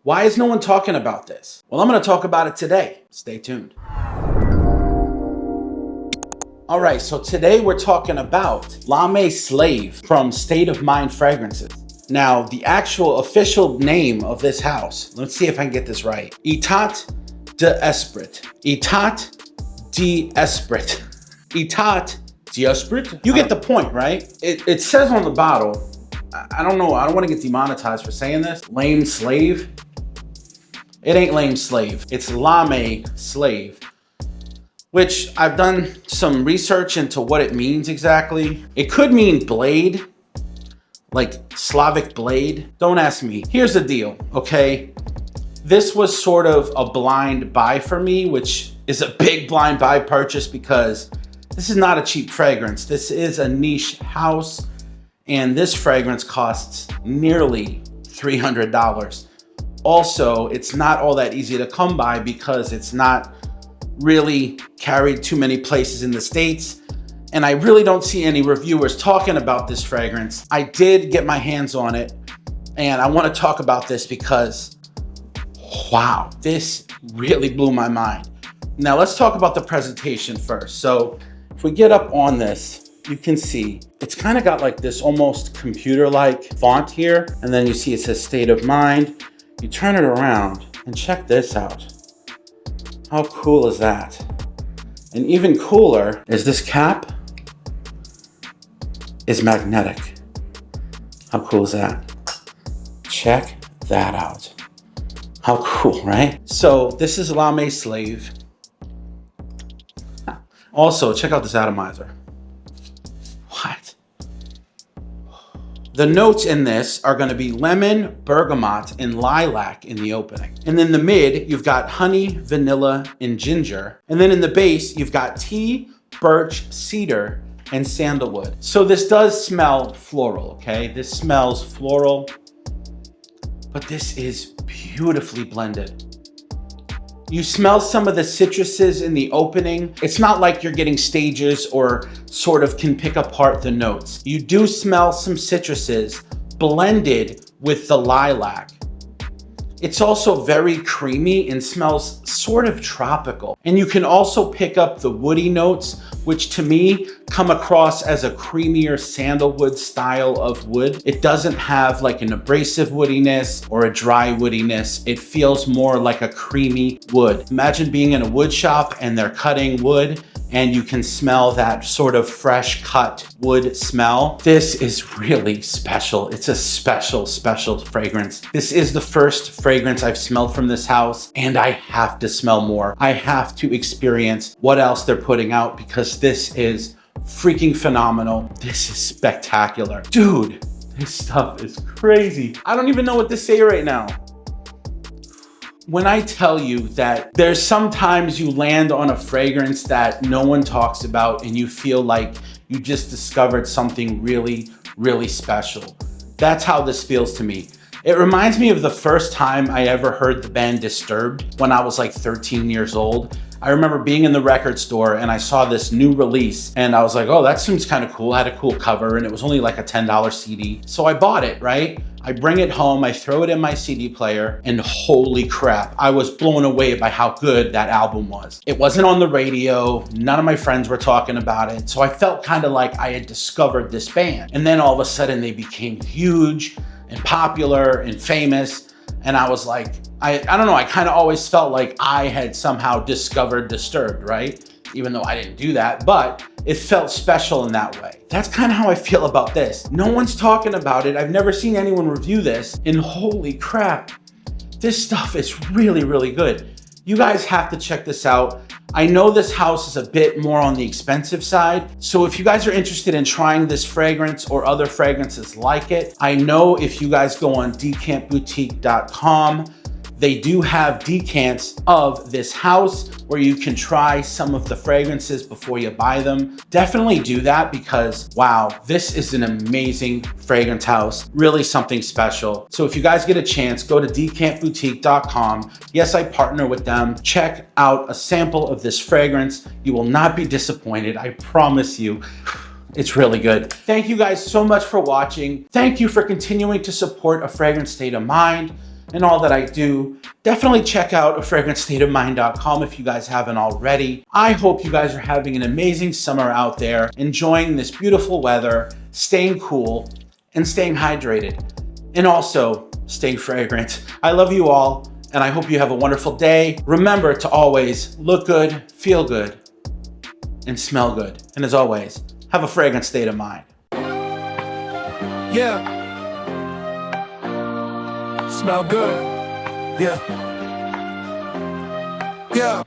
Why is no one talking about this? Well, I'm going to talk about it today. Stay tuned. All right, so today we're talking about L'Ame Slave from State of Mind Fragrances. Now, the actual official name of this house, let's see if I can get this right. Etat d'Esprit. Etat d'Esprit. Etat d'Esprit. You get the point, right? It says on the bottle, I don't know, I don't want to get demonetized for saying this. Lame slave. It ain't lame slave. It's L'Ame Slave, which I've done some research into what it means exactly. It could mean blade, like Slavic blade. Don't ask me. Here's the deal, okay? This was sort of a blind buy for me, which is a big blind buy purchase because this is not a cheap fragrance. This is a niche house, and this fragrance costs nearly $300. Also, it's not all that easy to come by because it's not really carried too many places in the States. And I really don't see any reviewers talking about this fragrance. I did get my hands on it, and I want to talk about this because, wow, this really blew my mind. Now let's talk about the presentation first. So if we get up on this, you can see it's kind of got like this almost computer-like font here. And then you see it says State of Mind. You turn it around and check this out. How cool is that? And even cooler is this cap is magnetic. How cool is that? Check that out. How cool, right? So this is L'Ame Slave. Also, check out this atomizer. What? The notes in this are gonna be lemon, bergamot, and lilac in the opening. And in the mid, you've got honey, vanilla, and ginger. And then in the base, you've got tea, birch, cedar, and sandalwood. So this does smell floral, okay? This smells floral, but this is beautifully blended. You smell some of the citruses in the opening. It's not like you're getting stages or sort of can pick apart the notes. You do smell some citruses blended with the lilac. It's also very creamy and smells sort of tropical. And you can also pick up the woody notes, which to me come across as a creamier sandalwood style of wood. It doesn't have like an abrasive woodiness or a dry woodiness. It feels more like a creamy wood. Imagine being in a wood shop and they're cutting wood and you can smell that sort of fresh cut wood smell. This is really special. It's a special, special fragrance. This is the first fragrance I've smelled from this house, and I have to smell more. I have to experience what else they're putting out because this is freaking phenomenal. This is spectacular. Dude, this stuff is crazy. I don't even know what to say right now. When I tell you that there's sometimes you land on a fragrance that no one talks about and you feel like you just discovered something really, really special. That's how this feels to me. It reminds me of the first time I ever heard the band Disturbed when I was like 13 years old. I remember being in the record store and I saw this new release and I was like, oh, that seems kind of cool. It had a cool cover and it was only like a $10 CD. So I bought it, right? I bring it home, I throw it in my CD player, and holy crap, I was blown away by how good that album was. It wasn't on the radio, none of my friends were talking about it, so I felt kind of like I had discovered this band. And then all of a sudden they became huge and popular and famous, and I was like, I don't know, I kind of always felt like I had somehow discovered Disturbed, right? Even though I didn't do that, but it felt special in that way. That's kind of how I feel about this. No one's talking about it. I've never seen anyone review this, and holy crap, this stuff is really, really good. You guys have to check this out. I know this house is a bit more on the expensive side, so if you guys are interested in trying this fragrance or other fragrances like it, I know if you guys go on decantboutique.com, they do have decants of this house where you can try some of the fragrances before you buy them. Definitely do that because, wow, this is an amazing fragrance house, really something special. So if you guys get a chance, go to decantboutique.com. Yes, I partner with them. Check out a sample of this fragrance. You will not be disappointed, I promise you. It's really good. Thank you guys so much for watching. Thank you for continuing to support A Fragrant State of Mind. and all that I do. Definitely check out fragrantstateofmind.com if you guys haven't already. I hope you guys are having an amazing summer out there, enjoying this beautiful weather, staying cool, and staying hydrated. And also, stay fragrant. I love you all, and I hope you have a wonderful day. Remember to always look good, feel good, and smell good. And as always, have a fragrant state of mind. Yeah. Smell good. Yeah. Yeah.